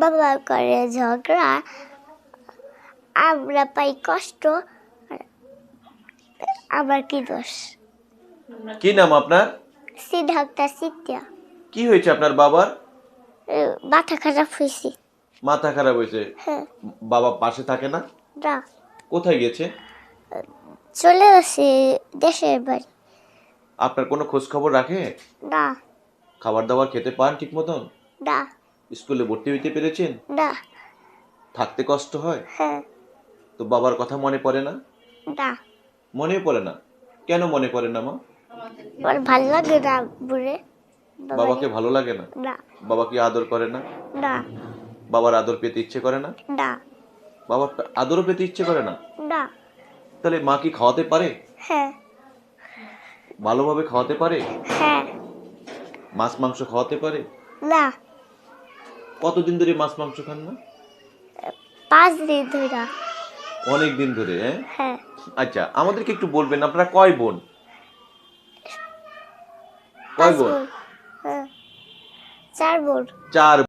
বাবা করে ঝগড়া, আমরা পাই কষ্ট, আমার কি দোষ? কি নাম আপনার? সিদ্ধার্থ সিদ্ধিয়া। কি হয়েছে আপনার বাবার? মাথা খারাপ হয়েছে। মাথা খারাপ হয়েছে। হ্যাঁ। বাবা পাশে থাকে না? না, কোথায় গেছে? চলে গেছে দেশের বাড়ি। আপনার কোনো খোঁজ খবর রাখে? না। খাবার দাবার খেতে পান ঠিক মতন? না। স্কুলে ভর্তি হইতে পেরেছেন? না। থাকতে কষ্ট হয়? হ্যাঁ। তো বাবার কথা মনে পড়ে না? না। মনে পড়ে না? কেন মনে পড়ে না মা? আমার ভাল লাগে না বুড়ে। বাবাকে ভালো লাগে না? না। বাবা কি আদর করে না? না। বাবার আদর পেতে ইচ্ছে করে না? না। বাবার আদরও পেতে ইচ্ছে করে না? না। তাহলে মা কি খাওয়াতে পারে? হ্যাঁ। ভালোভাবে খাওয়াতে পারে? হ্যাঁ। মাছ মাংস খাওয়াতে পারে? না। কতদিন ধরে মাছ মাংস খান না? 5 দিন ধরে। অনেক দিন ধরে। হ্যাঁ। আচ্ছা, আমাদেরকে একটু বলবেন আপনারা কয় বোন? 5 কয় বোন? বোন। হ্যাঁ। 4 বোন। 4